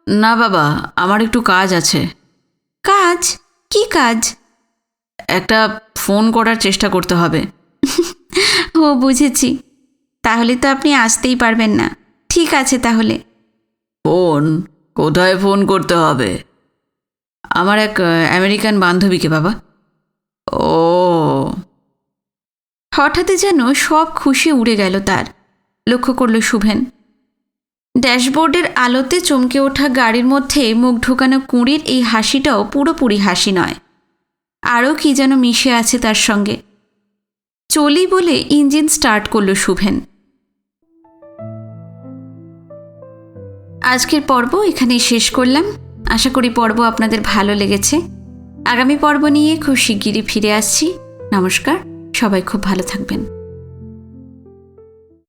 না বাবা, আমার একটু কাজ আছে। কাজ? কি কাজ? একটা ফোন করার চেষ্টা করতে হবে। ও বুঝেছি, তাহলে তো আপনি আসতেই পারবেন না। ঠিক আছে তাহলে। ফোন? কোথায় ফোন করতে হবে? আমার এক আমেরিকান বান্ধবীকে বাবা। ও। হঠাৎই যেন সব খুশি উড়ে গেল তার। লক্ষ্য করল শুভেন, ড্যাশবোর্ডের আলোতে চমকে ওঠা গাড়ির মধ্যে মুখ ঢোকানো কুঁড়ির এই হাসিটাও পুরোপুরি হাসি নয়, আরও কি যেন মিশে আছে তার সঙ্গে। চলি বলে ইঞ্জিন স্টার্ট করল শুভেন। আজকের পর্ব এখানেই শেষ করলাম। আশা করি পর্ব আপনাদের ভালো লেগেছে। আগামী পর্ব নিয়ে খুব শিগগিরই ফিরে আসছি। নমস্কার, সবাই খুব ভালো থাকবেন।